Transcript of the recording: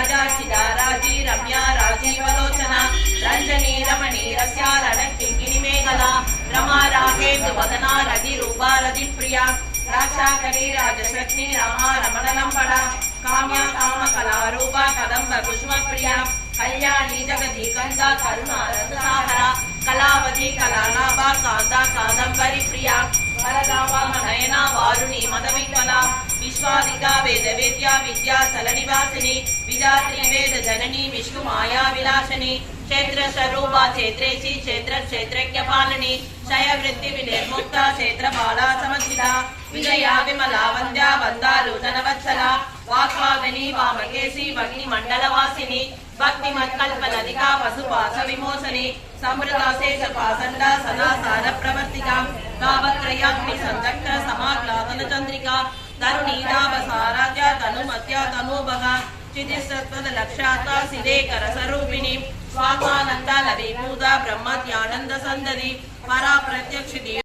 राजाचिदाराजी रम्या राजीवलोचना रंजनी रमणी रस्यालनकिंकिनी मेघला रमा राकेतु वदना रतिरूपा रतिप्रिया राक्षाकरी राजशक्ति रामा रमणलंबड़ा काम्या काम कलारूपा कदंब कुसुमप्रिया कल्याणी जगती कंदा करुणा रससागरा कलावती कलालाभा कांता कादंबरी प्रिया वरदावा नयना वारुणी मदविकला विश्वादिका वेदवेद्या विद्या सलनिवासिनी विधात्री वेद जननी विष्णु माया विलासिनी क्षेत्र स्वरूपा क्षेत्रेशी क्षेत्र क्षेत्रज्ञ पालनी क्षय वृत्ति विनिर्मुक्ता क्षेत्र बाला समस्थिता विजया विमला वंद्या वंदालोचन वत्सला वाक्वादिनी वामकेशी भग्नि मंडलवासिनी भक्ति मत्कल्पलधिका पशुपाश विमोचनी समृता शेष पासंड सदा सार प्रवर्तिका तावत्रयाग्नि संदग्ध समाग्लादन चंद्रिका तरुणीदावसाराध्य तनुमत्या तनोभगा चितिसत्पद लक्षाता सिदेकर स्वरूपिणी स्वात्मानंद लविभूता ब्रह्मत्यानंद संदति परा प्रत्यक्ष